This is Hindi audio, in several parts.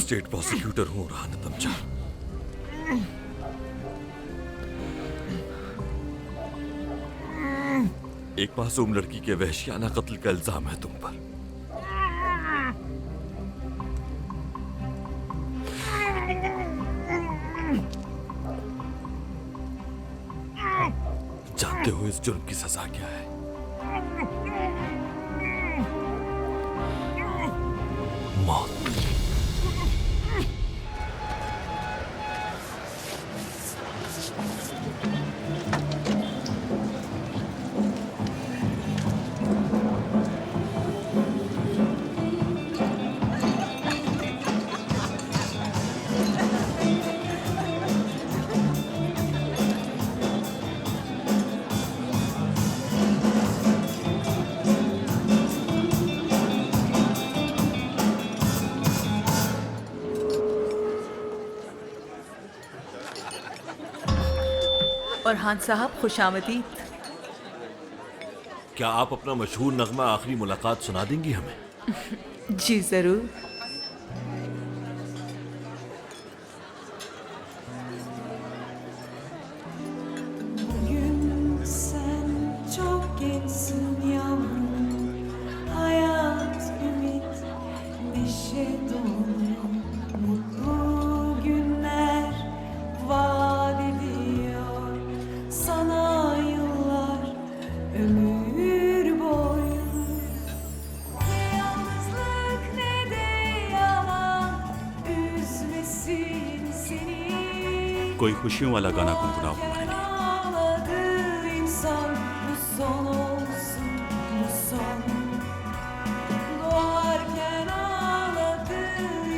स्टेट प्रोसिक्यूटर हूं राहत तमचा। एक मासूम लड़की के वहशियाना कत्ल का इल्जाम है तुम पर। जानते हो इस जुर्म की सजा क्या है? मौत। फरहान साहब खुशामदीद। क्या आप अपना मशहूर नगमा आखिरी मुलाकात सुना देंगी हमें? जी जरूर। Bugün sen çok gençsin yavrum, hayat, ümit, neşe dolu, mutlu günler vaat ediyor sana yıllar, ömür boyu. Ne yalnızlık ne de yalan üzmesin seni. कोई खुशियों वाला गाना गुनगुनाओ हमारे लिए। Ağladı insan, bu son olsun, bu son. Doğarken ağladı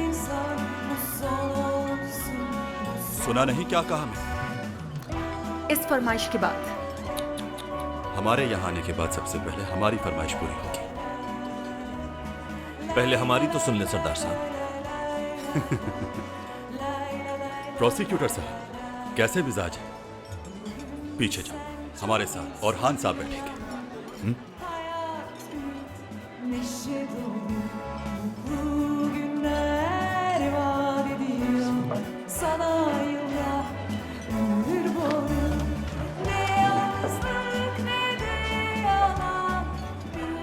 insan, bu son olsun, bu son. सुना नहीं क्या कहा मैं? इस फरमाइश के बाद हमारे यहाँ आने के बाद सबसे पहले हमारी फरमाइश पूरी होगी। पहले हमारी तो सुन ले सरदार साहब। प्रोसिक्यूटर साहब कैसे मिजाज है? पीछे जाओ, हमारे साथ और हान साहब बैठेंगे। Neşe dolu, mutlu günler vaat ediyor sana yıllar, ömür boyu. Ne yalnızlık ne de yalan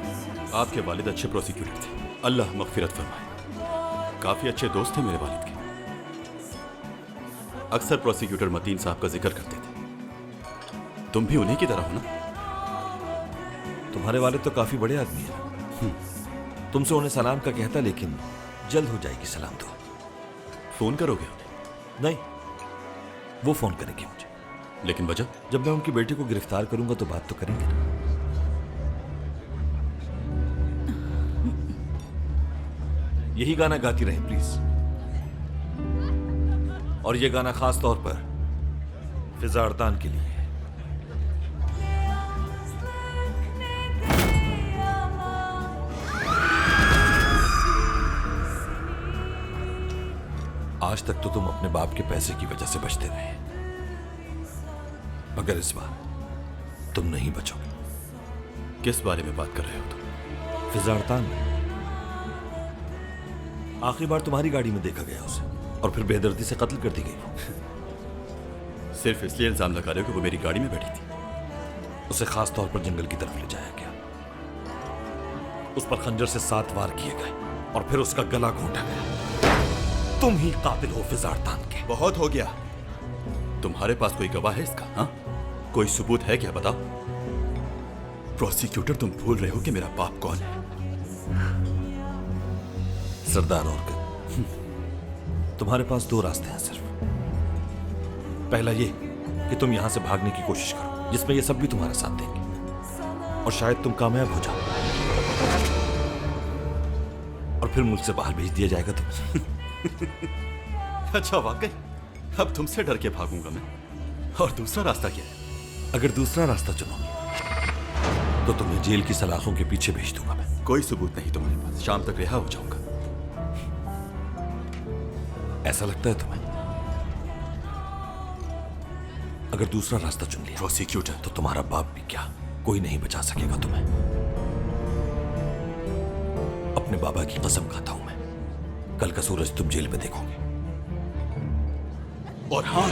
üzmesin. आपके वालिद अच्छे प्रोसिक्यूटर थे, अल्लाह मगफिरत फरमाए। काफी अच्छे दोस्त थे मेरे वालिद के। अक्सर प्रोसिक्यूटर मतीन साहब का जिक्र करते थे। तुम भी उन्हीं की तरह हो ना? तुम्हारे वाले तो काफी बड़े आदमी हैं। तुमसे उन्हें सलाम का कहता, लेकिन जल्द हो जाएगी सलाम तो। फोन करोगे उन्हें? नहीं, वो फोन करेंगे मुझे। लेकिन वजह? जब मैं उनकी बेटी को गिरफ्तार करूंगा तो बात तो करेंगे ना। यही गाना गाती रहे प्लीज। और ये गाना खास तौर पर फिजा अरदान के लिए है। आज तक तो तुम अपने बाप के पैसे की वजह से बचते रहे, मगर इस बार तुम नहीं बचोगे। किस बारे में बात कर रहे हो तुम? फिजा अरदान में आखिरी बार तुम्हारी गाड़ी में देखा गया उसे, और फिर बेदर्दी से कत्ल कर दी गई। सिर्फ इसलिए इल्जाम लगा रहे हो कि वो मेरी गाड़ी में बैठी थी? उसे खास तौर पर जंगल की तरफ ले जाया गया, उस पर खंजर से 7 वार किए गए और फिर उसका गला घोंटा गया। तुम ही कातिल हो फिजा अरदान के। बहुत हो गया। तुम्हारे पास कोई गवाह है इसका? हाँ, कोई सबूत है क्या? बताओ। प्रोसिक्यूटर, तुम भूल रहे हो कि मेरा बाप कौन है। सरदार और तुम्हारे पास 2 रास्ते हैं सिर्फ। पहला ये कि तुम यहां से भागने की कोशिश करो, जिसमें ये सब भी तुम्हारा साथ देंगे, और शायद तुम कामयाब हो जाओ, और फिर मुझसे बाहर भेज दिया जाएगा तुम्हें। अच्छा, वाकई? अब तुमसे डर के भागूंगा मैं? और दूसरा रास्ता क्या है? अगर दूसरा रास्ता चुनोगे तो तुम्हें जेल की सलाखों के पीछे भेज दूंगा मैं। कोई सबूत नहीं तुम्हारे पास। शाम तक रिहा हो जाऊंगा। ऐसा लगता है तुम्हें? अगर दूसरा रास्ता चुन लिया प्रोसिक्यूटर, तो तुम्हारा बाप भी क्या, कोई नहीं बचा सकेगा तुम्हें। अपने बाबा की कसम खाता हूं मैं, कल का सूरज तुम जेल में देखोगे। और हाँ,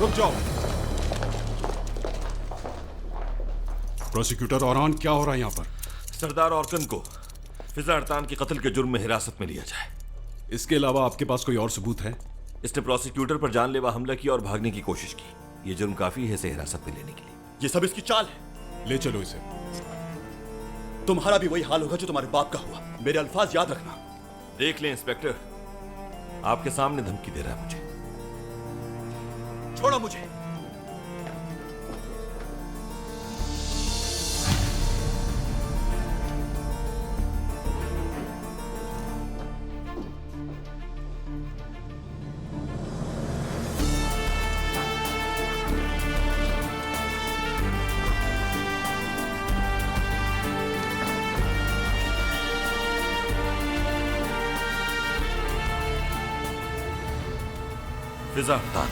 रुक जाओ। प्रोसिक्यूटर औरान, क्या हो रहा है यहाँ पर? सरदार औरकन को फिजा अरतान के कत्ल के जुर्म में हिरासत में लिया जाए। इसके अलावा आपके पास कोई और सबूत है? इसने प्रोसिक्यूटर पर जानलेवा हमला किया और भागने की कोशिश की। ये जुर्म काफी है इसे हिरासत में लेने के लिए। ये सब इसकी चाल है। ले चलो इसे। तुम्हारा भी वही हाल होगा जो तुम्हारे बाप का हुआ। मेरे अल्फाज याद रखना। देख लें इंस्पेक्टर, आपके सामने धमकी दे रहा है मुझे। छोड़ो मुझे। फिजा अरतान,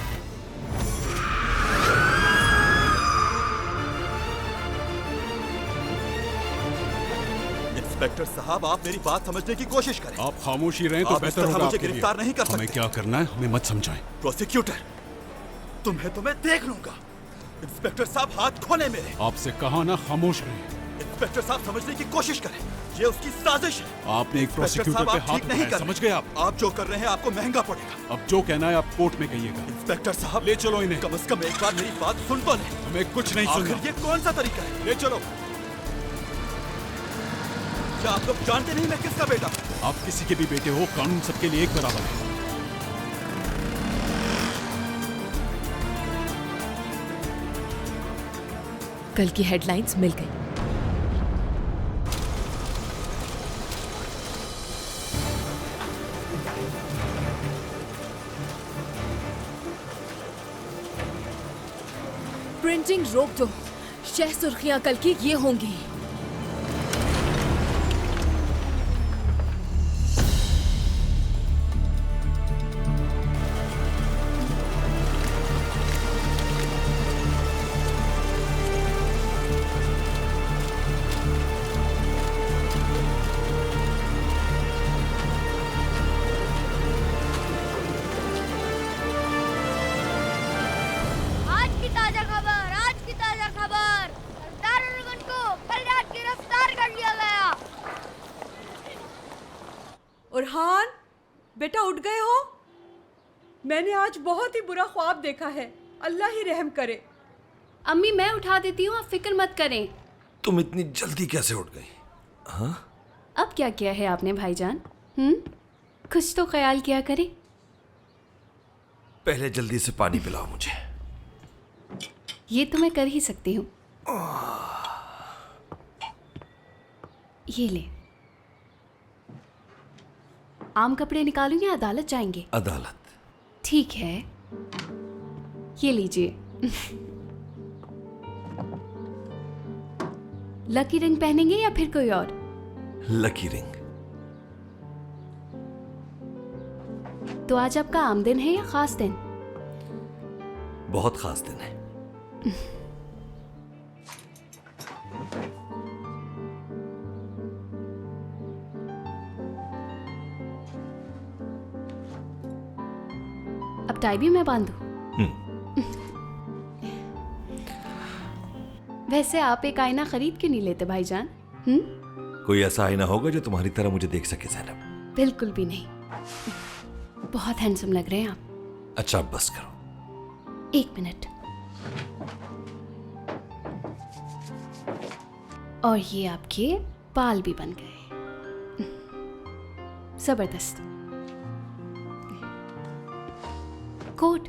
इंस्पेक्टर साहब, आप मेरी बात समझने की कोशिश करें। आप खामोशी रहें तो आप इस बेहतर तरह होगा मुझे आपके लिए। गिरफ्तार नहीं कर हमें सकते। क्या करना है हमें मत समझाएं। प्रोसिक्यूटर, तुम्हें देख लूंगा। इंस्पेक्टर साहब, हाथ खोले मेरे। आपसे कहा ना खामोश रहें। इंस्पेक्टर साहब, समझने की कोशिश करें। ये उसकी साजिश है। आपने एक प्रोसिक्यूटर पे हाथ ठीक नहीं उठाया, कर समझ गए आप? आप जो कर रहे हैं आपको महंगा पड़ेगा। अब जो कहना है आप कोर्ट में कहिएगा। इंस्पेक्टर साहब, ले चलो इन्हें। कम से कम एक बार मेरी बात सुन तो ले। हमें कुछ नहीं आखिर सुनना। ये कौन सा तरीका है? ले चलो। क्या आप लोग जानते नहीं मैं किसका बेटा हूं? आप किसी के भी बेटे हो, कानून सबके लिए एक बराबर है। कल की हेडलाइंस मिल गई। प्रिंटिंग रोक दो। शह सुर्खियां कल की ये होंगी। आज की ताजा खबर, सरदार औरकन को कल रात गिरफ्तार कर लिया गया। उरहान, बेटा उठ गए हो? मैंने आज बहुत ही बुरा ख्वाब देखा है। अल्लाह ही रहम करे। अम्मी, मैं उठा देती हूँ, आप फिक्र मत करें। तुम इतनी जल्दी कैसे उठ गई? हाँ, अब क्या किया है आपने भाईजान? कुछ तो ख्याल किया करें। पहले जल्दी से पानी पिलाओ मुझे। ये तो मैं कर ही सकती हूँ। ये ले। आम कपड़े निकालूं या अदालत जाएंगे? अदालत। ठीक है, ये लीजिए। लकी रिंग पहनेंगे या फिर कोई और? Lucky ring. तो आज आपका आम दिन है या खास दिन? बहुत खास दिन है। अब टाई भी मैं बांधूं? वैसे आप एक आईना खरीद क्यों नहीं लेते भाईजान? कोई ऐसा आईना होगा जो तुम्हारी तरह मुझे देख सके ज़ैनब? बिल्कुल भी नहीं। बहुत हैंडसम लग रहे हैं आप। अच्छा, अब बस करो। एक मिनट। और ये आपके बाल भी बन गए। जबरदस्त। कोट।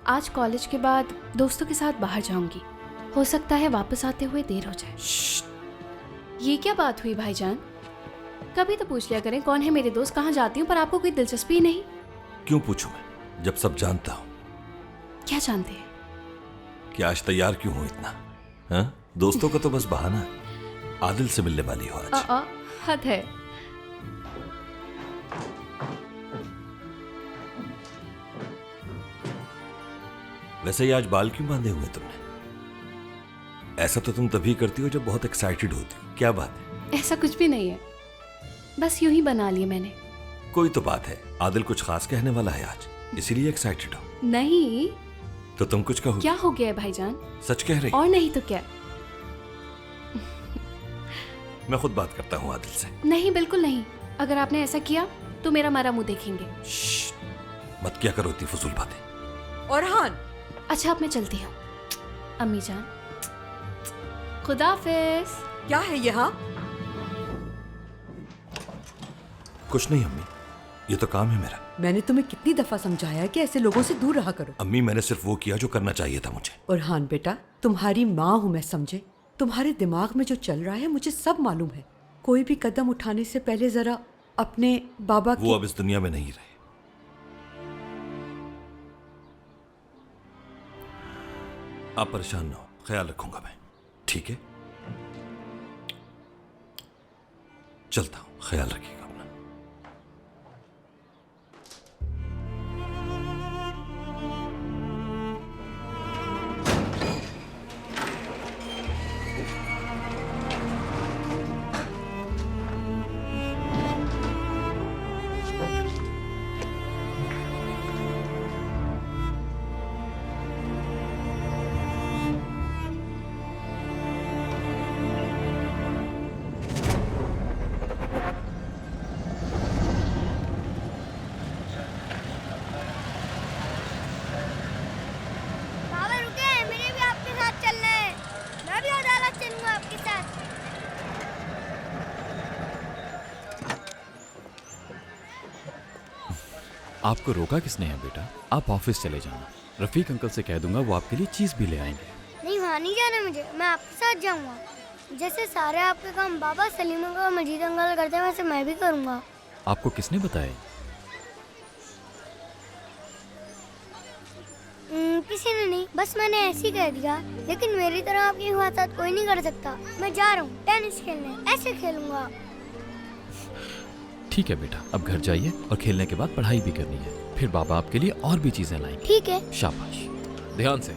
आज कॉलेज के बाद दोस्तों के साथ बाहर जाऊंगी। हो सकता है वापस आते हुए देर हो जाए। ये क्या बात हुई भाईजान? कभी तो पूछ लिया करें कौन है मेरे दोस्त, कहाँ जाती हूँ, पर आपको कोई दिलचस्पी नहीं। क्यों पूछूं मैं जब सब जानता हूं? क्या जानते हैं? कि आज तैयार क्यों हो इतना? हाँ? दोस्तों का तो बस बहाना है। आदिल से मिलने वाली हो आज। हद है। वैसे ही आज बाल क्यों बांधे हुए तुमने? ऐसा तो तुम तभी करती हो जब बहुत एक्साइटेड होती हो। क्या बात है? ऐसा कुछ भी नहीं है, बस यूं ही बना लिए मैंने। कोई तो बात है। आदिल कुछ खास कहने वाला है आज, इसीलिए एक्साइटेड हो। नहीं। तो तुम कुछ कहो। क्या हो गया है भाईजान? सच कह रही? और नहीं तो क्या। मैं खुद बात करता हूँ आदिल से। नहीं, बिल्कुल नहीं। अगर आपने ऐसा किया तो मेरा मारा मुंह देखेंगे। मत क्या करो इतनी फजूल बातें। औरहान, अच्छा अब मैं चलती हूँ। अम्मी जान, खुदाफिज। क्या है यहाँ? कुछ नहीं अम्मी, ये तो काम है मेरा। मैंने तुम्हें कितनी दफा समझाया है कि ऐसे लोगों से दूर रहा करो। अम्मी मैंने सिर्फ वो किया जो करना चाहिए था मुझे। औरहान बेटा, तुम्हारी माँ हूँ मैं, समझे? तुम्हारे दिमाग में जो चल रहा है मुझे सब मालूम है। कोई भी कदम उठाने से पहले जरा अपने बाबा वो अब इस दुनिया में नहीं रहे। आप परेशान ना हो, ख्याल रखूंगा मैं। ठीक है, चलता हूं, ख्याल रखिएगा अपना। बाबा रुके, मेरे भी आपके साथ चलना है। मैं भी अदालत चलूंगा आपके साथ। आपको रोका किसने है बेटा? आप ऑफिस चले जाना। रफीक अंकल से कह दूंगा, वो आपके लिए चीज भी ले आएंगे। नहीं, वहाँ नहीं जाना मुझे, मैं आपके साथ जाऊंगा। जैसे सारे आपके काम बाबा सलीम अंकल और मजीद अंकल करते हैं वैसे मैं भी करूंगा। आपको किसने बताया? किसी ने नहीं, बस मैंने ऐसे ही कह दिया। लेकिन मेरी तरह आपकी हिफाजत कोई नहीं कर सकता। मैं जा रहा हूँ टेनिस खेलने, ऐसे खेलूंगा। ठीक है बेटा, अब घर जाइए और खेलने के बाद पढ़ाई भी करनी है। फिर बाबा आपके लिए और भी चीजें लाएंगे। ठीक है। शाबाश, ध्यान से।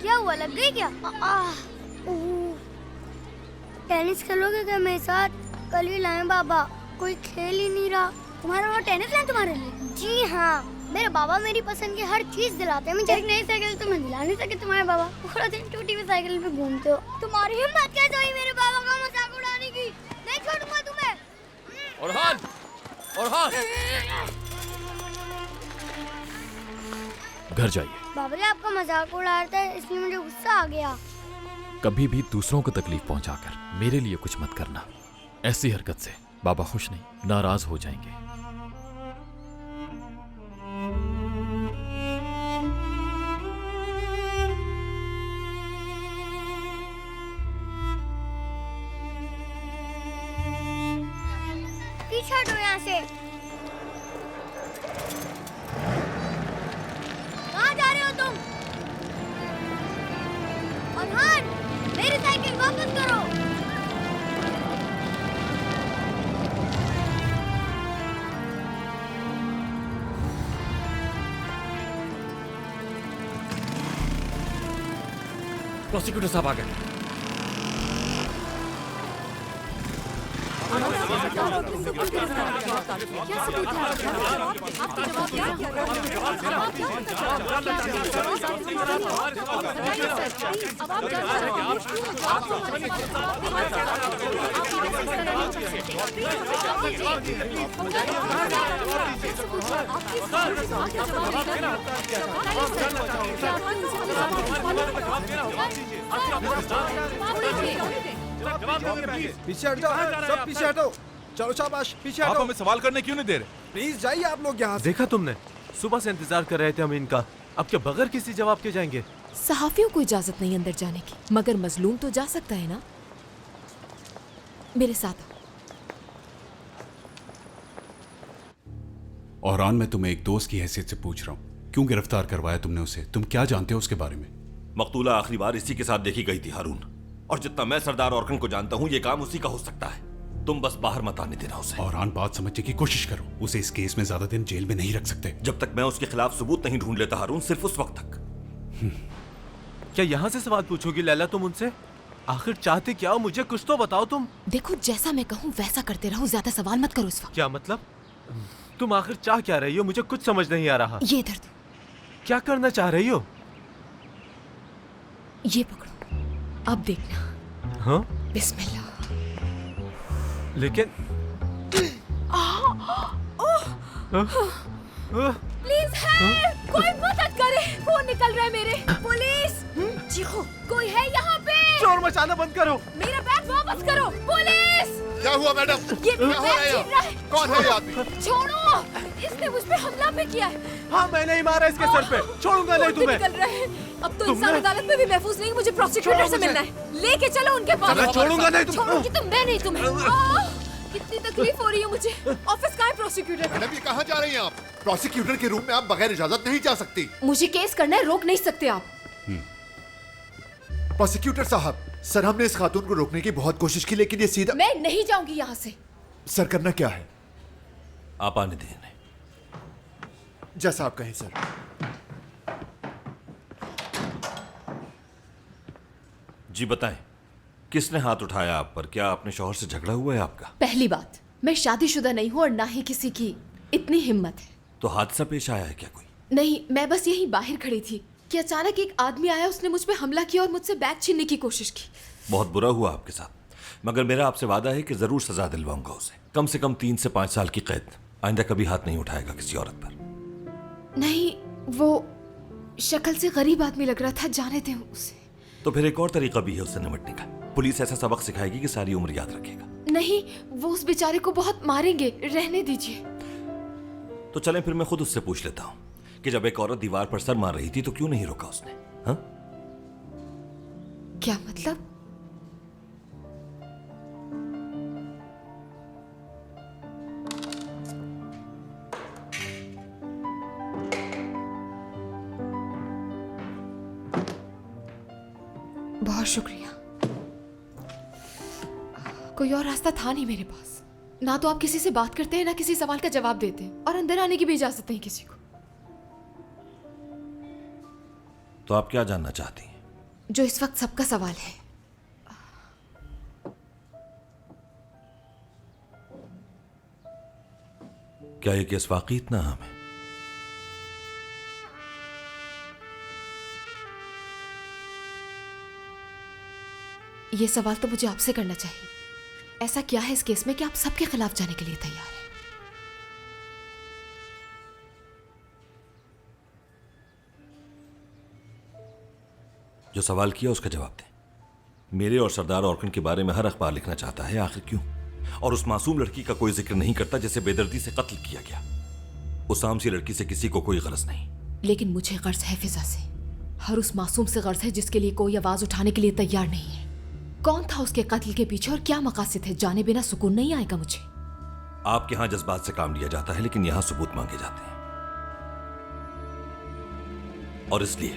क्या हुआ, लग गई क्या? टेनिस खेलोगे क्या मेरे साथ? कल ही लाए बाबा, कोई खेल ही नहीं रहा। तुम्हारा वो टेनिस लाए तुम्हारे लिए? जी हाँ, मेरे बाबा मेरी पसंद की हर चीज दिलाते हैं। मुझे एक नई साइकिल तुम्हें दिला नहीं सके तुम्हारे बाबा। पूरा दिन टूटी हुई साइकिल पे घूमते हो। तुम्हारी हिम्मत कैसे हुई मेरे बाबा का मजाक उड़ाने की? नहीं छोड़ूंगा तुम्हें। औरहान, औरहान, घर जाइए। बाबा जी आपका मजाक उड़ा रहा था इसलिए मुझे गुस्सा आ गया। कभी भी दूसरों को तकलीफ पहुंचाकर मेरे लिए कुछ मत करना। ऐसी हरकत से बाबा खुश नहीं, नाराज हो जाएंगे। पीछे हटो यहाँ से। कहाँ जा रहे हो तुम? औरहान, मेरी साइकिल वापस करो। प्रोसिक्यूटर साहब आ गए। पीछे हट जाओ, सब पीछे हटो। चलो शाबाश, पीछे हटो। आप हमें सवाल करने क्यों नहीं दे रहे? प्लीज जाइए आप लोग यहाँ से। देखा तुमने, सुबह से इंतजार कर रहे थे हम इनका, अब क्या बगैर किसी जवाब के जाएंगे? सहाफियों को इजाजत नहीं अंदर जाने की, मगर मजलूम तो जा सकता है ना। मेरे साथ आओ। औरान, मैं तुम्हें एक दोस्त की हैसियत से पूछ रहा हूँ, क्यों गिरफ्तार करवाया तुमने उसे? तुम क्या जानते हो उसके बारे में? मकतूला आखिरी बार इसी के साथ देखी गई थी हारून, और जितना मैं सरदार औरकन को जानता हूँ ये काम उसी का हो सकता है। तुम बस बाहर मत आने देना उसे। औरान, बात समझने की कोशिश करो, उसे इस केस में ज्यादा दिन जेल में नहीं रख सकते। जब तक मैं उसके खिलाफ सबूत नहीं ढूंढ लेता हारून, सिर्फ उस वक्त तक। क्या यहाँ से सवाल पूछोगी लैला तुम उनसे? आखिर चाहते क्या हो, मुझे कुछ तो बताओ तुम। देखो, जैसा मैं कहूँ वैसा करते रहो, ज्यादा सवाल मत करो इस वक्त। क्या मतलब? तुम आखिर चाह क्या रही हो? मुझे कुछ समझ नहीं आ रहा। ये इधर दो। क्या करना चाह रही हो? ये पकड़ो, अब देखना। हाँ? बिस्मिल्लाह। लेकिन प्लीज हेल्प, कोई मदद करे, फोन निकल रहा है मेरे। पुलिस, चीखो, कोई है यहाँ पे? शोर मचाना बंद करो। मेरा बैग वापस करो। पुलिस! क्या हुआ मैडम? ये बैग छीन रहा है। कौन है ये आदमी? छोड़ो, इसने मुझ पे हमला भी किया है। हाँ, मैंने ही मारा इसके सर पे। छोड़ूंगा नहीं तुम्हें। निकल रहे हैं। अब तो इंसान अदालत में भी महफूज नहीं, मुझे प्रोसिक्यूटर से मिलना है। लेके चलो उनके पास। मैं छोड़ूंगा नहीं तुम। छोड़ूंगी तो मैं नहीं तुम्हें। कितनी तकलीफ हो रही है मुझे। ऑफिस कहाँ है प्रोसिक्यूटर? मैडम, ये कहाँ जा रही हैं आप? प्रोसिक्यूटर के रूम में आप बगैर इजाजत नहीं जा सकती। मुझे केस करना है, रोक नहीं सकते आप। प्रोसिक्यूटर साहब, सर हमने इस खातून को रोकने की बहुत कोशिश की, लेकिन ये सीधा। मैं नहीं जाऊंगी यहाँ से। सर करना क्या है? आप आने दें। जैसा आप कहें सर। जी बताएं, किसने हाथ उठाया आप पर? क्या अपने शौहर से झगड़ा हुआ है आपका? पहली बात, मैं शादीशुदा नहीं हूँ और ना ही किसी की इतनी हिम्मत है। तो हादसा पेश आया है क्या कोई? नहीं, मैं बस यहीं बाहर खड़ी थी कि अचानक एक आदमी आया, उसने मुझ पे हमला किया और मुझसे बैग छीनने की कोशिश की। बहुत बुरा हुआ आपके साथ, मगर मेरा आपसे वादा है कि जरूर सजा दिलवाऊंगा उसे। कम से कम 3 से 5 साल की कैद। आइंदा कभी हाथ नहीं उठाएगा किसी औरत पर। नहीं, वो शक्ल से गरीब आदमी लग रहा था, जाने दें उसे। तो फिर एक और तरीका भी है उससे निपटने का। पुलिस ऐसा सबक सिखाएगी कि सारी उम्र याद रखेगा। नहीं, वो उस बेचारे को बहुत मारेंगे, रहने दीजिए। तो चलें फिर मैं खुद उससे पूछ लेता हूँ कि जब एक औरत दीवार पर सर मार रही थी तो क्यों नहीं रोका उसने? हाँ? क्या मतलब? बहुत शुक्रिया। कोई और रास्ता था नहीं मेरे पास। ना तो आप किसी से बात करते हैं, ना किसी सवाल का जवाब देते हैं, और अंदर आने की भी इजाजत नहीं किसी को। तो आप क्या जानना चाहती हैं? जो इस वक्त सबका सवाल है। क्या ये केस वाकई इतना अहम है? ये सवाल तो मुझे आपसे करना चाहिए। ऐसा क्या है इस केस में कि आप सबके खिलाफ जाने के लिए तैयार हैं? जो सवाल किया उसका जवाब दें। मेरे और सरदार औरकन के बारे में हर अखबार लिखना चाहता है, आखिर क्यों? और उस मासूम लड़की का कोई जिक्र नहीं करता जिसे बेदर्दी से कत्ल किया गया। उस आम सी लड़की से किसी को कोई गरज नहीं। लेकिन मुझे गर्ज है फिजा से, हर उस मासूम से गर्ज है जिसके लिए कोई आवाज उठाने के लिए तैयार नहीं है। कौन था उसके कत्ल के पीछे और क्या मकासद है? जाने बिना सुकून नहीं आएगा मुझे। आपके यहां जज्बात से काम लिया जाता है, लेकिन यहां सबूत मांगे जाते हैं, और इसलिए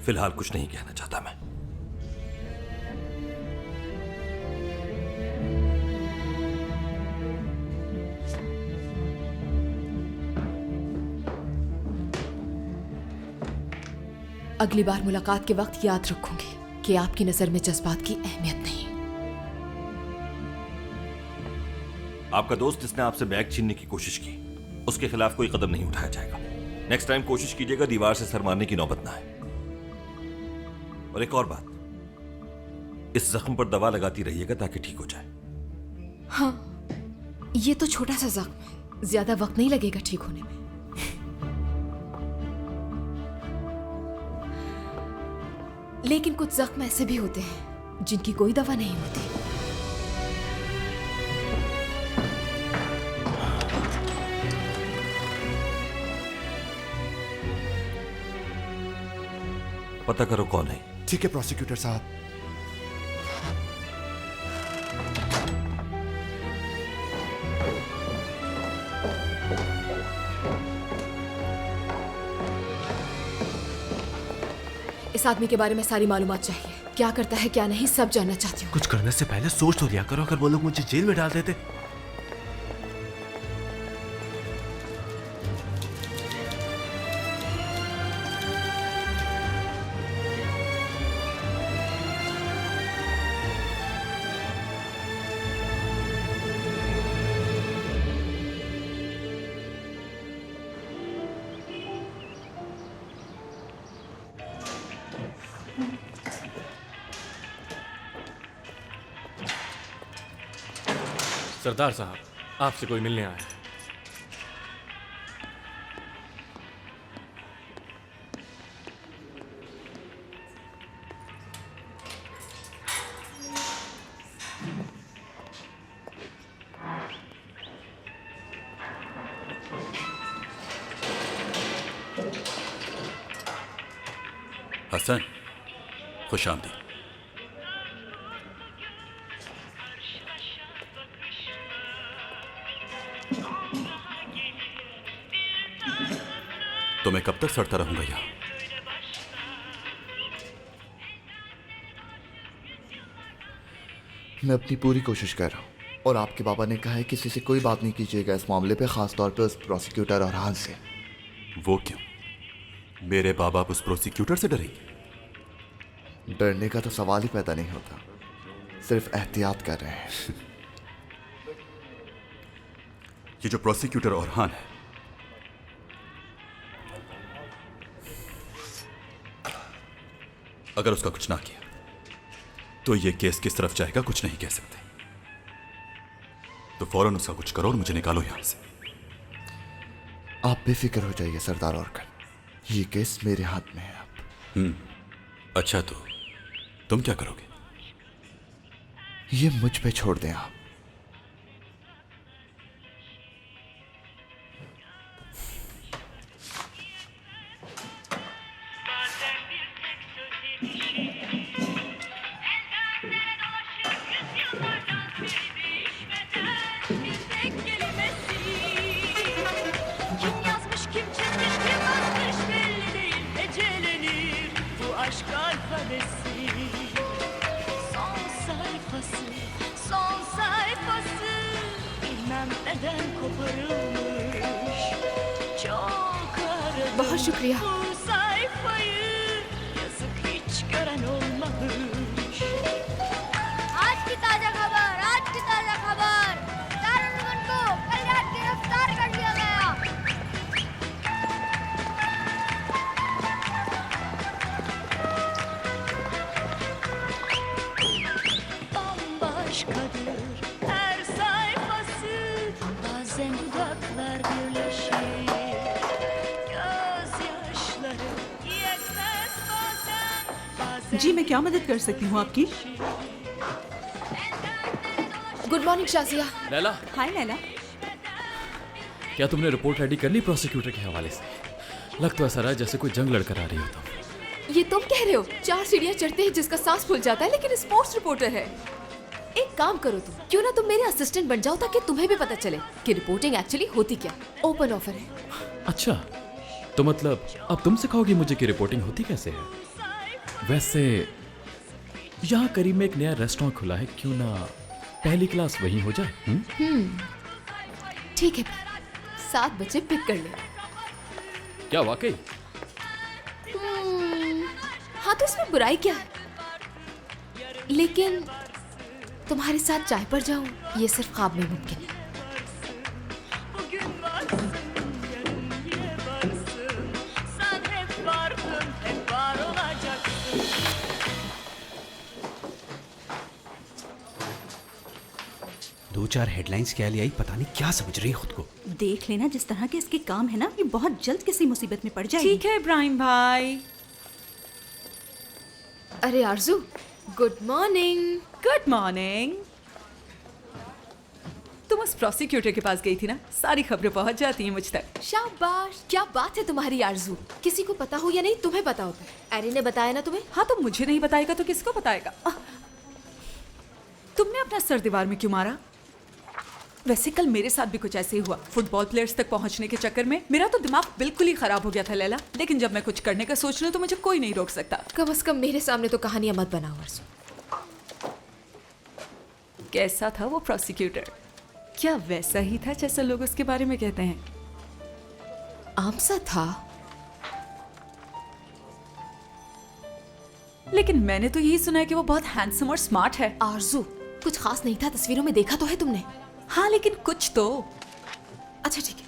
फिलहाल कुछ नहीं कहना चाहता मैं। अगली बार मुलाकात के वक्त याद रखूंगी कि आपकी नजर में जज्बात की अहमियत नहीं। आपका दोस्त जिसने आपसे बैग छीनने की कोशिश की, उसके खिलाफ कोई कदम नहीं उठाया जाएगा। नेक्स्ट टाइम कोशिश कीजिएगा दीवार से सर मारने की नौबत ना आए। और एक और बात, इस जख्म पर दवा लगाती रहिएगा ताकि ठीक हो जाए। हाँ, ये तो छोटा सा जख्म है, ज्यादा वक्त नहीं लगेगा ठीक होने में। लेकिन कुछ जख्म ऐसे भी होते हैं जिनकी कोई दवा नहीं होती। पता करो कौन है। ठीक है प्रोसिक्यूटर साहब। इस आदमी के बारे में सारी मालूमात चाहिए। क्या करता है क्या नहीं सब जानना चाहती हूँ। कुछ करने से पहले सोच तो लिया करो, अगर वो लोग मुझे जेल में डाल देते। सरदार साहब, आपसे कोई मिलने आया है। हसन, खुश आमदीद। तो मैं कब तक सड़ता रहूंगा यहाँ? मैं अपनी पूरी कोशिश कर रहा हूँ और आपके बाबा ने कहा है किसी से कोई बात नहीं कीजिएगा इस मामले पे, खास तौर पे उस प्रोसिक्यूटर और हान से। वो क्यों? मेरे बाबा उस प्रोसिक्यूटर से डरेंगे? डरने का तो सवाल ही पैदा नहीं होता, सिर्फ एहतियात कर रहे हैं। ये जो प्रोसिक्यूटर औरहान है, अगर उसका कुछ ना किया तो ये केस किस तरफ जाएगा कुछ नहीं कह सकते। तो फौरन उसका कुछ करो और मुझे निकालो यहां से। आप बेफिक्र हो जाइए सरदार औरकन, ये केस मेरे हाथ में है अब। अच्छा, तो तुम क्या करोगे? ये मुझ पे छोड़ दें आप। बहुत शुक्रिया। आज की ताजा खबर, दारुल को कल रात गिरफ्तार कर लिया गया। Bambaşkadır her sayfası, bazen dudaklar birleşir, gözyaşları yetmez bazen. जी मैं क्या मदद कर सकती हूँ आपकी? Good morning Shazia. Laila, hi Laila. क्या तुमने रिपोर्ट रेडी कर ली प्रोसिक्यूटर के हवाले से? लग तो ऐसा रहा है जैसे कोई जंग लड़कर आ रही हो तुम। ये तुम कह रहे हो? 4 सीढ़ियां चढ़ते हैं जिसका सांस फूल जाता है, लेकिन स्पोर्ट्स रिपोर्टर है। एक काम करो तुम, क्यों ना तुम मेरे असिस्टेंट बन जाओ ताकि तुम्हें भी पता चले कि रिपोर्टिंग एक्चुअली होती क्या। ओपन ऑफर है। अच्छा, तो मतलब अब तुम सिखाओगी मुझे कि रिपोर्टिंग होती कैसे है? वैसे यहाँ करीब में एक नया रेस्टोरेंट खुला है, क्यों ना पहली क्लास वहीं हो जाए? ठीक है, 7 बजे पिक कर ले। क्या वाकई? हाँ, तो इसमें बुराई क्या है? लेकिन तुम्हारे साथ चाय पर जाऊं ये सिर्फ ख्वाब में मुमकिन है। Bugün varsın, yarın yine varsın, sen hep vardın, hep var olacaksın. दो चार हेडलाइंस क्या ले आई, पता नहीं क्या समझ रही है खुद को। देख लेना, जिस तरह के इसके काम है ना, ये बहुत जल्द किसी मुसीबत में पड़ जाएगी। ठीक है इब्राहिम भाई। अरे आरजू, गुड मॉर्निंग। Good morning. तुम उस प्रोसिक्यूटर के पास गई थी ना, सारी खबरें पहुंच जाती हैं मुझ तक। शाबाश, क्या बात है तुम्हारी आरजू। किसी को पता हो या नहीं, तुम्हें पता होता है। एरिन ने बताया ना तुम्हें? हाँ, तो मुझे नहीं बताएगा तो किसको बताएगा? तुमने अपना सर दीवार में क्यों मारा? वैसे कल मेरे साथ भी कुछ ऐसे ही हुआ। फुटबॉल प्लेयर्स तक पहुंचने के चक्कर में मेरा तो दिमाग बिल्कुल ही खराब हो गया था लैला। लेकिन जब मैं कुछ करने का सोच रही हूँ तो मुझे कोई नहीं रोक सकता। कम से कम मेरे सामने तो कहानियां मत बनाओ आरजू। कैसा था वो प्रोसिक्यूटर? क्या वैसा ही था जैसा लोग उसके बारे में कहते हैं? आम सा था। लेकिन मैंने तो यही सुना है कि वो बहुत हैंडसम और स्मार्ट है। आरजू, कुछ खास नहीं था, तस्वीरों में देखा तो है तुमने। हाँ, लेकिन कुछ तो। अच्छा ठीक है,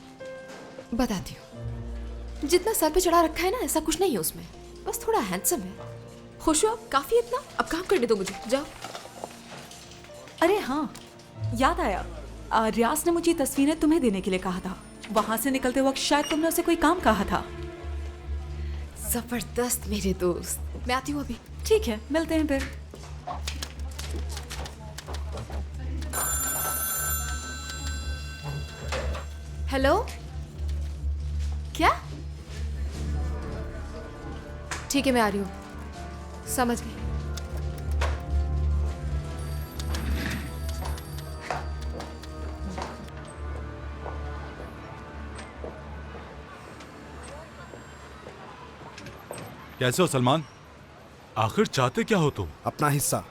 बताती हूँ। जितना सर पे चढ़ा रखा है ना, ऐसा कुछ नहीं है उसमें। बस थोड़ा हैंडसम है। खुश हो अब? काफी इतना? अब काम करने दो मुझे, जाओ। अरे हाँ, याद आया, रियाज ने मुझे तस्वीरें तुम्हें देने के लिए कहा था। वहां से निकलते वक्त शायद तुमने उसे कोई काम कहा था। जबरदस्त मेरे दोस्त। मैं आती हूँ अभी। ठीक है, मिलते हैं फिर। हेलो, क्या? ठीक है, मैं आ रही हूँ। समझ गई। कैसे हो सलमान? आखिर चाहते क्या हो तुम? अपना हिस्सा।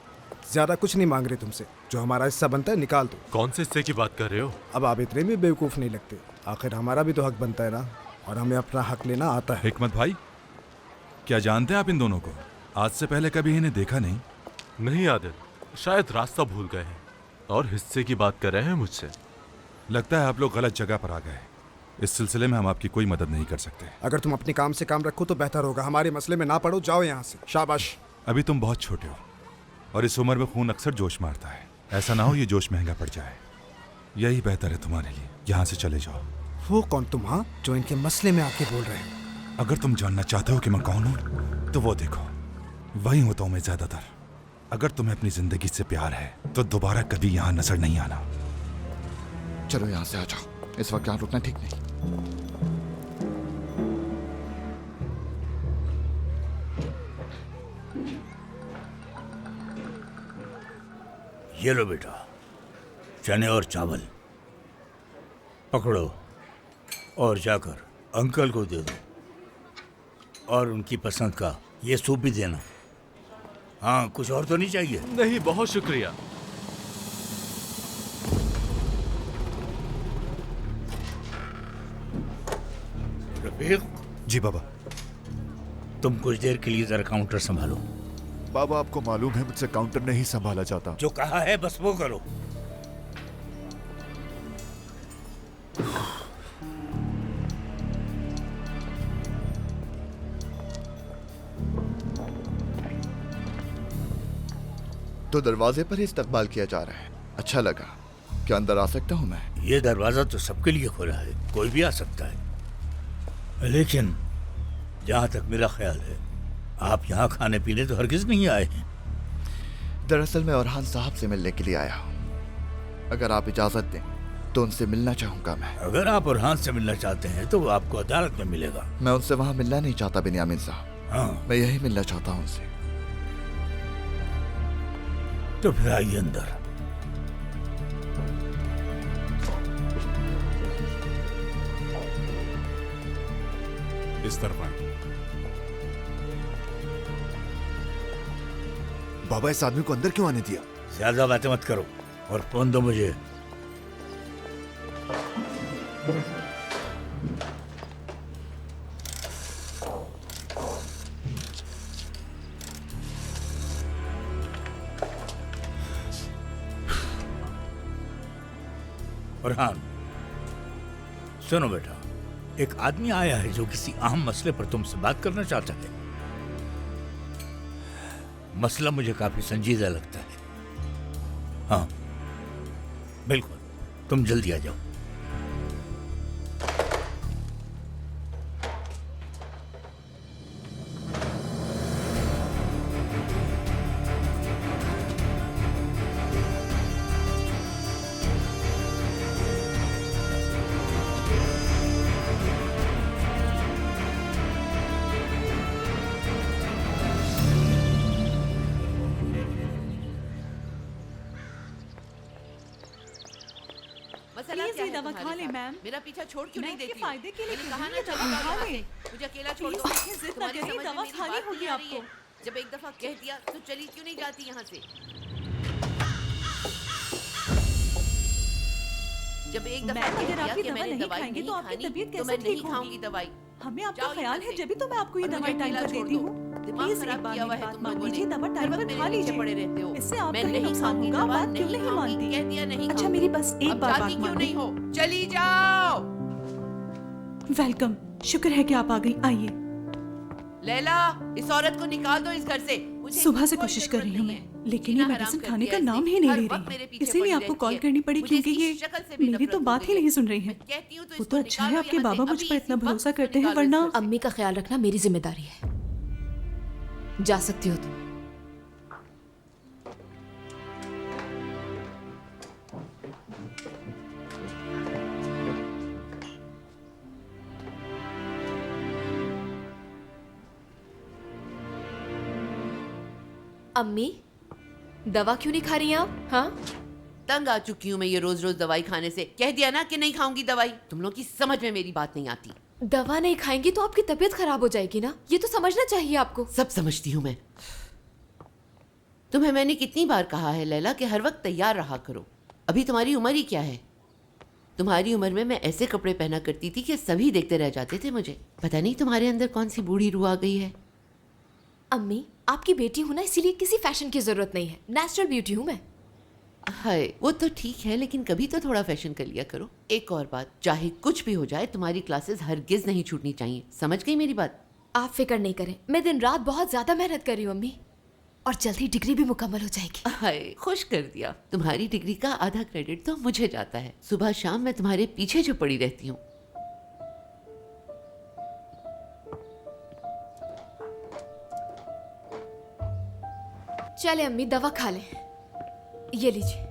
ज्यादा कुछ नहीं मांग रहे तुमसे। जो हमारा हिस्सा बनता है निकाल दो। कौन से हिस्से की बात कर रहे हो? अब आप इतने भी बेवकूफ नहीं लगते। आखिर हमारा भी तो हक बनता है ना, और हमें अपना हक लेना आता है। हिकमत भाई, क्या जानते हैं आप इन दोनों को? आज से पहले कभी इन्हें देखा नहीं। नहीं आदिल, शायद रास्ता भूल गए हैं और हिस्से की बात कर रहे हैं मुझसे। लगता है आप लोग गलत जगह पर आ गए। इस सिलसिले में हम आपकी कोई मदद नहीं कर सकते। अगर तुम अपने काम से काम रखो तो बेहतर होगा। हमारे मसले में ना पड़ो, जाओ यहाँ से। शाबाश। अभी तुम बहुत छोटे हो और इस उम्र में खून अक्सर जोश मारता है। ऐसा ना हो ये जोश महंगा पड़ जाए। यही बेहतर है तुम्हारे लिए। यहाँ से चले जाओ। वो कौन तुम, हाँ, जो इनके मसले में आके बोल रहे हो? अगर तुम जानना चाहते हो कि मैं कौन हूँ तो वो देखो, वही होता हूँ मैं ज्यादातर। अगर तुम्हें अपनी जिंदगी से प्यार है तो दोबारा कभी यहाँ नजर नहीं आना। चलो यहाँ से आ जाओ। इस वक्त यहाँ रुकना ठीक नहीं। ये लो बेटा, चने और चावल पकड़ो और जाकर अंकल को दे दो, और उनकी पसंद का ये सूप भी देना। हाँ, कुछ और तो नहीं चाहिए? नहीं, बहुत शुक्रिया। रफीक। जी बाबा। तुम कुछ देर के लिए जरा काउंटर संभालो। बाबा, आपको मालूम है मुझसे काउंटर नहीं संभाला जाता। जो कहा है बस वो करो। तो दरवाजे पर ही इस्तकबाल किया जा रहा है। अच्छा लगा। क्या अंदर आ सकता हूँ मैं? ये दरवाजा तो सबके लिए खुला है, कोई भी आ सकता है। लेकिन जहाँ तक मेरा ख्याल है, आप यहाँ खाने पीने तो हरगिज नहीं आए हैं। दरअसल मैं औरहान साहब से मिलने के लिए आया हूँ। अगर आप इजाजत दें तो उनसे मिलना चाहूंगा मैं। अगर आप औरहान से मिलना चाहते हैं तो वो आपको अदालत में मिलेगा। मैं उनसे वहाँ मिलना नहीं चाहता बिन्यामिन साहब। हाँ, मैं यही मिलना चाहता हूँ उनसे। तो फिर आइए अंदर। इस तरफ आए। बाबा, इस आदमी को अंदर क्यों आने दिया? ज्यादा बातें मत करो और फोन दो मुझे। फरहान, सुनो बेटा, एक आदमी आया है जो किसी अहम मसले पर तुमसे बात करना चाहता है। मसला मुझे काफी संजीदा लगता है। हाँ बिल्कुल, तुम जल्दी आ जाओ। दवा खा ले मैम। मेरा पीछा छोड़ क्यों नहीं देती? फायदे के लिए मैंने कहा ना ये चलो दवा खा यहाँ ले। से। मुझे अकेला छोड़ दो। प्लीज जिद ना तुम्हारी करिए, समझ में दवा मेरी खानी बात होगी नहीं आ रही आपको। है। जब एक दफा कह दिया तो चली क्यों नहीं जाती यहाँ से? जब एक दफा मैम, कह अगर दिया आपकी कि दवा मैंने नहीं दवाई खाएंगे नहीं तो आपकी खानी, तबीयत तो कैसे मैं नहीं ठीक खाऊंगी होगी? दवाई। हमें आपका जाओ ख्याल यहाँ है, से। जब भी तो मैं आपको ये और मुझे दवाई टाइम अकेला पर छोड़ देती दो। हूँ। दिमाग प्लीज खराब एक बार किया हुआ मेरी है बात तुम मान लोगों ने। लीजिए, दवा हर टाइम वक्त पर मेरे खा पीछे लीजिए। पड़े रहते हो। इससे मैं आपका ही नहीं नुकसान खाऊंगी होगा, दवा, बात क्यों नहीं खाऊंगी, मानती? कह दिया नहीं अच्छा खाऊंगी। मेरी बस एक अब बार जाती बात क्यों मान नहीं हो? चली जाओ। वेलकम, शुक्र है कि आप आ गई। आइए। लैला, इस औरत को निकाल दो इस घर से। मुझे सुबह से कोई कोशिश जरूरत कर रही हूँ नहीं मैं, है। लेकिन ये जीना हराम मेडिसिन कर खाने दिया का नाम इसने। ही नहीं हर ले वक्त मेरे रही, पीछे इसीलिए पड़ी आपको रहती कॉल है। करनी पड़ी, मुझे क्योंकि इसकी ये शक्ल से भी मेरी तो नफरत बात हो ही गई नहीं सुन रही है। मैं कहती हूँ तो वो इसको तो अच्छा है निकालो आपके यहाँ से। बाबा मुझ अभी पर इसी इतना वक्त भरोसा इसको करते हैं, निकालो वरना इसको। अम्मी का ख्याल रखना मेरी जिम्मेदारी है। जा सकती हो तुम। अम्मी, दवा क्यों नहीं खा रही हैं आप? हाँ, तंग आ चुकी हूँ मैं ये रोज रोज दवाई खाने से। कह दिया ना कि नहीं खाऊंगी दवाई। तुम लोग की समझ में मेरी बात नहीं आती। दवा नहीं खाएंगी तो आपकी तबीयत खराब हो जाएगी ना, ये तो समझना चाहिए आपको। सब समझती हूँ मैं। तुम्हें मैंने कितनी बार कहा है लैला कि हर वक्त तैयार रहा करो। अभी तुम्हारी उम्र ही क्या है? तुम्हारी उम्र में मैं ऐसे कपड़े पहना करती थी कि सभी देखते रह जाते थे मुझे। पता नहीं तुम्हारे अंदर कौन सी बूढ़ी रूह आ गई है। अम्मी, आपकी बेटी हूं ना, इसीलिए किसी फैशन की जरूरत नहीं है। नेचुरल ब्यूटी हूं मैं। हाय, वो तो ठीक है, लेकिन कभी तो थोड़ा फैशन कर लिया करो। एक और बात, चाहे कुछ भी हो जाए तुम्हारी क्लासेस हरगिज नहीं छूटनी चाहिए। समझ गई मेरी बात? आप फिक्र नहीं करें, मैं दिन रात बहुत ज्यादा मेहनत कर रही हूँ अम्मी, और जल्दी डिग्री भी मुकम्मल हो जाएगी। हाय, खुश कर दिया। तुम्हारी डिग्री का आधा क्रेडिट तो मुझे जाता है। सुबह शाम मैं तुम्हारे पीछे जो पड़ी रहती हूँ। चले अम्मी, दवा खा लें। ये लीजिए।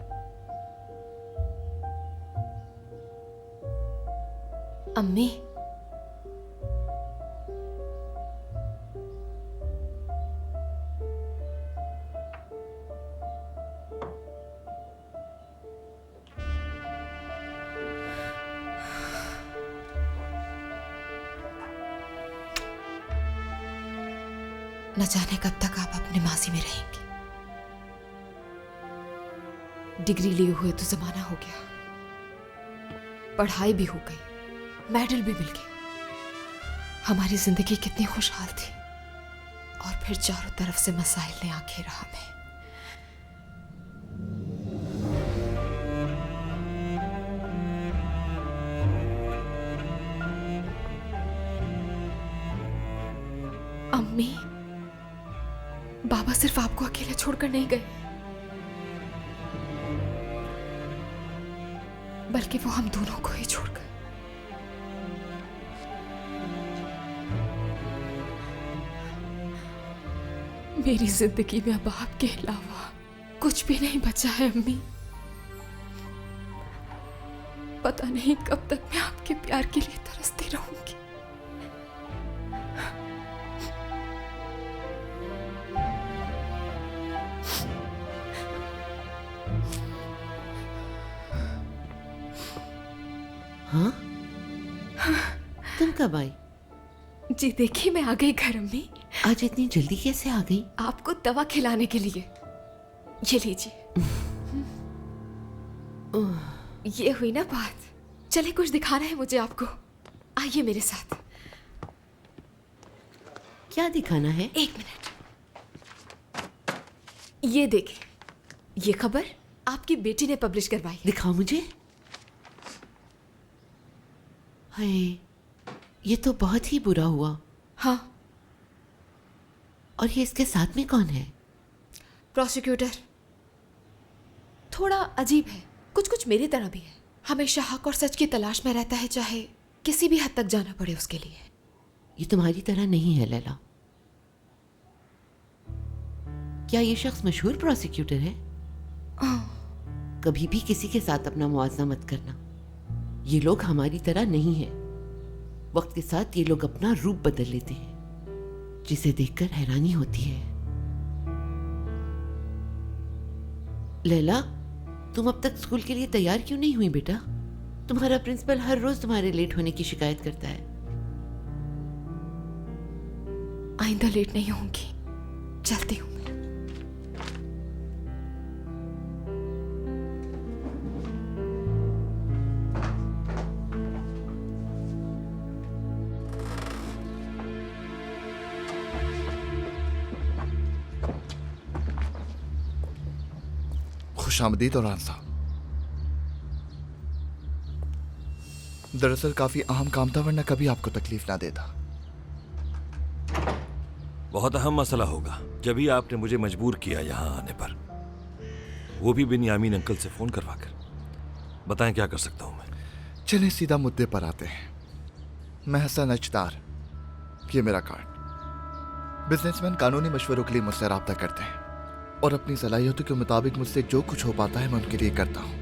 अम्मी, न जाने कब तक आप अपने मासी में रहेंगी। डिग्री लिए हुए तो जमाना हो गया, पढ़ाई भी हो गई, मेडल भी मिल गया। हमारी जिंदगी कितनी खुशहाल थी, और फिर चारों तरफ से मसाइल ने आ घेरा हमें। अम्मी, बाबा सिर्फ आपको अकेले छोड़कर नहीं गए, बल्कि वो हम दोनों को ही छोड़ गए। मेरी जिंदगी में अब आपके अलावा कुछ भी नहीं बचा है अम्मी। पता नहीं कब तक मैं आपके प्यार के लिए तरसती रहूंगी। हाँ? तुम कब आई? जी देखिए, मैं आ गई घर अम्मी। आज इतनी जल्दी कैसे आ गई? आपको दवा खिलाने के लिए। ये लीजिए। ये हुई ना बात। चले, कुछ दिखाना है मुझे आपको। आइए मेरे साथ। क्या दिखाना है? एक मिनट। ये देखें, ये खबर आपकी बेटी ने पब्लिश करवाई। दिखाओ मुझे। हाय, ये तो बहुत ही बुरा हुआ। हाँ। और ये इसके साथ में कौन है? प्रोसिक्यूटर। थोड़ा अजीब है, कुछ कुछ मेरी तरह भी है। हमेशा हक और सच की तलाश में रहता है, चाहे किसी भी हद तक जाना पड़े उसके लिए। ये तुम्हारी तरह नहीं है लैला। क्या ये शख्स मशहूर प्रोसिक्यूटर है? कभी भी किसी के साथ अपना मुआवजा मत करना। ये लोग हमारी तरह नहीं है। वक्त के साथ ये लोग अपना रूप बदल लेते हैं, जिसे देखकर हैरानी होती है। लैला, तुम अब तक स्कूल के लिए तैयार क्यों नहीं हुई बेटा? तुम्हारा प्रिंसिपल हर रोज तुम्हारे लेट होने की शिकायत करता है। आइंदा लेट नहीं होंगी, चलती हूँ। खुशामदीद औरहान साहब। दरअसल काफी अहम काम था, वरना कभी आपको तकलीफ ना देता। बहुत अहम मसला होगा, जब ही आपने मुझे मजबूर किया यहाँ आने पर, वो भी बिन यामीन अंकल से फोन करवाकर। बताएं क्या कर सकता हूँ मैं? चलें सीधा मुद्दे पर आते हैं। मैं हसन अजदार, ये मेरा कार्ड। बिजनेसमैन कानूनी मशवरों के लिए मुझसे रब्ता करते हैं और अपनी सलाहियतों के मुताबिक मुझसे जो कुछ हो पाता है मैं उनके लिए करता हूँ।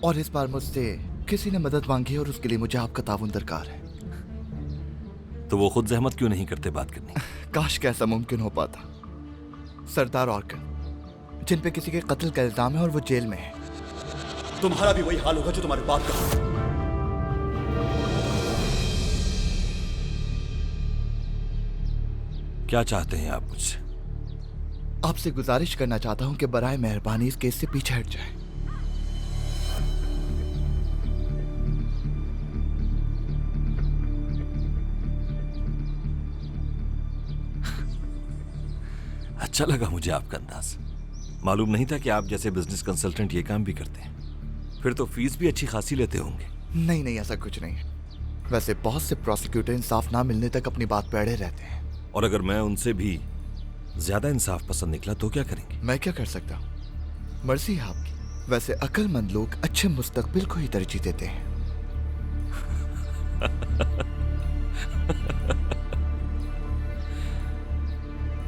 और इस बार मुझसे किसी ने मदद मांगी है और उसके लिए मुझे आपका ताउन दरकार है। तो वो खुद जहमत क्यों नहीं करते बात करनी? काश कैसा मुमकिन हो पाता। सरदार ऑर्कन, जिन पे किसी के कत्ल का इल्जाम है और वो जेल में है। तुम्हारा भी वही हाल होगा जो तुम्हारे बाप का। क्या चाहते हैं आप मुझसे? आपसे गुजारिश करना चाहता हूं कि बराए मेहरबानी इस केस से पीछे हट जाए। अच्छा लगा मुझे आपका अंदाज। मालूम नहीं था कि आप जैसे बिजनेस कंसल्टेंट ये काम भी करते हैं। फिर तो फीस भी अच्छी खासी लेते होंगे। नहीं नहीं, ऐसा कुछ नहीं है। वैसे बहुत से प्रोसिक्यूटर इंसाफ ना मिलने तक अपनी बात पे अड़े रहते हैं। और अगर मैं उनसे भी ज्यादा इंसाफ पसंद निकला तो क्या करेंगे? मैं क्या कर सकता हूँ, मर्जी है आपकी। वैसे अक्लमंद लोग अच्छे मुस्तकबिल को ही तरजीह देते हैं।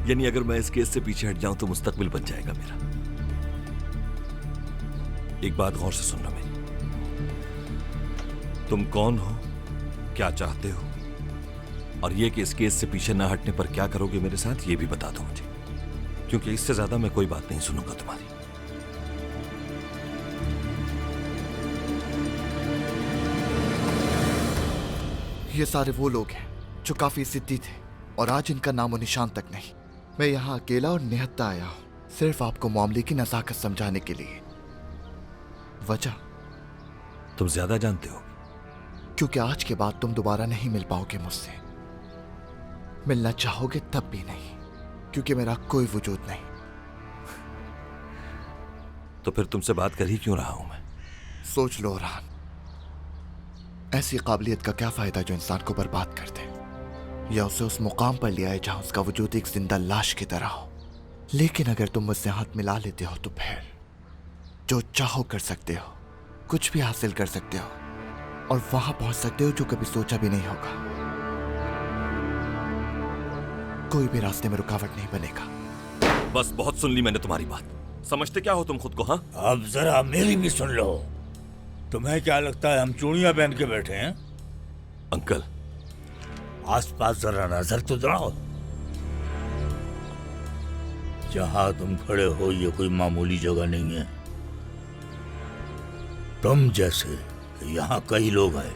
यानी अगर मैं इस केस से पीछे हट जाऊं तो मुस्तकबिल बन जाएगा मेरा। एक बात गौर से सुनना मेरी। तुम कौन हो, क्या चाहते हो, और ये कि इस केस से पीछे ना हटने पर क्या करोगे मेरे साथ, ये भी बता दो मुझे, क्योंकि इससे ज्यादा मैं कोई बात नहीं सुनूंगा तुम्हारी। ये सारे वो लोग हैं जो काफी जिद्दी थे और आज इनका नामो निशान तक नहीं। मैं यहाँ अकेला और निहत्ता आया हूँ, सिर्फ आपको मामले की नजाकत समझाने के लिए। वजह तुम ज्यादा जानते हो, क्योंकि आज के बाद तुम दोबारा नहीं मिल पाओगे मुझसे। मिलना चाहोगे तब भी नहीं, क्योंकि मेरा कोई वजूद नहीं। तो फिर तुमसे बात कर ही क्यों रहा हूं मैं? सोच लो रान, ऐसी काबिलियत का क्या फायदा जो इंसान को बर्बाद कर दे, या उसे उस मुकाम पर ले आए जहां उसका वजूद एक जिंदा लाश की तरह हो। लेकिन अगर तुम मुझसे हाथ मिला लेते हो तो फिर जो चाहो कर सकते हो, कुछ भी हासिल कर सकते हो और वहां पहुंच सकते हो जो कभी सोचा भी नहीं होगा। कोई भी रास्ते में रुकावट नहीं बनेगा। बस बहुत सुन ली मैंने तुम्हारी बात। समझते क्या हो तुम खुद को? हाँ, अब जरा मेरी भी सुन लो। तुम्हें क्या लगता है हम चूड़ियां पहन के बैठे हैं? अंकल, आसपास जरा नजर तो दौड़ाओ। जहां तुम खड़े हो ये कोई मामूली जगह नहीं है। तुम जैसे यहाँ कई लोग आए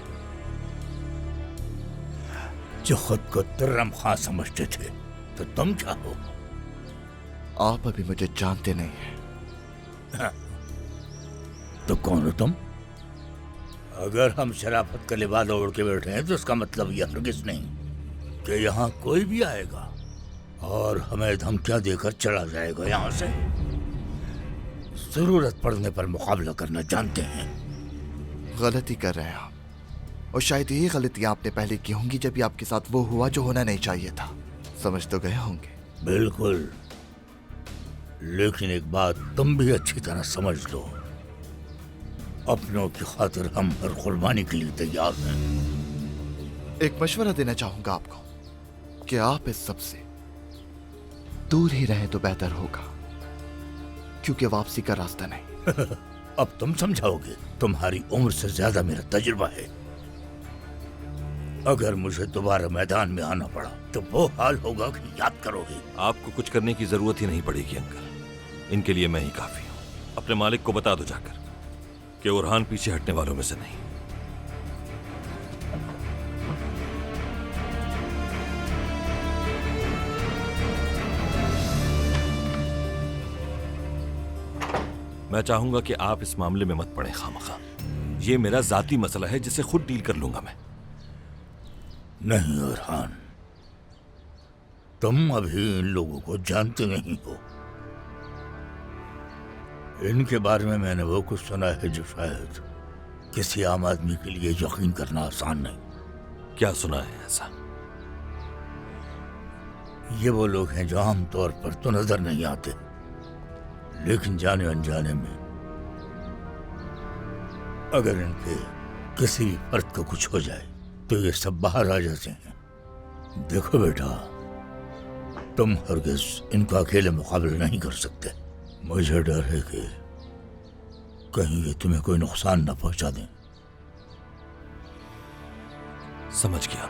जो खुद को तुर्रम खां समझते थे, तो तुम क्या हो? आप अभी मुझे जानते नहीं हैं। तो कौन हो तुम? अगर हम शराफत का लिबास ओढ़ के बैठे हैं तो इसका मतलब यह हरगिज नहीं कि यहाँ कोई भी आएगा और हमें धमकियां देकर चला जाएगा यहाँ से। जरूरत पड़ने पर मुकाबला करना जानते हैं। गलती कर रहे हैं आप, और शायद यही गलतियां आपने पहले की होंगी जब भी आपके साथ वो हुआ जो होना नहीं चाहिए था। समझ तो गए होंगे। बिल्कुल, लेकिन एक बात तुम भी अच्छी तरह समझ लो, अपनों की खातिर हम हर कुर्बानी के लिए तैयार हैं। एक मशवरा देना चाहूंगा आपको कि आप इस सब से दूर ही रहे तो बेहतर होगा, क्योंकि वापसी का रास्ता नहीं। अब तुम समझाओगे। तुम्हारी उम्र से ज्यादा मेरा तजुर्बा है। अगर मुझे दोबारा मैदान में आना पड़ा तो वो हाल होगा कि याद करोगे। आपको कुछ करने की जरूरत ही नहीं पड़ेगी अंकल, इनके लिए मैं ही काफी हूँ। अपने मालिक को बता दो जाकर कि ओरहान पीछे हटने वालों में से नहीं। मैं चाहूंगा कि आप इस मामले में मत पड़े खामखा। ये मेरा जाती मसला है जिसे खुद डील कर लूंगा मैं। नहीं अरहान, तुम अभी इन लोगों को जानते नहीं हो। इनके बारे में मैंने वो कुछ सुना है जो शायद किसी आम आदमी के लिए यकीन करना आसान नहीं। क्या सुना है ऐसा? ये वो लोग हैं जो आम तौर पर तो नजर नहीं आते, लेकिन जाने अनजाने में अगर इनके किसी भी फर्द को कुछ हो जाए तो ये सब बाहर आ जाते हैं। देखो बेटा, तुम हरगिज इनका अकेले मुकाबला नहीं कर सकते। मुझे डर है कि कहीं ये तुम्हें कोई नुकसान न पहुंचा दें। समझ गया।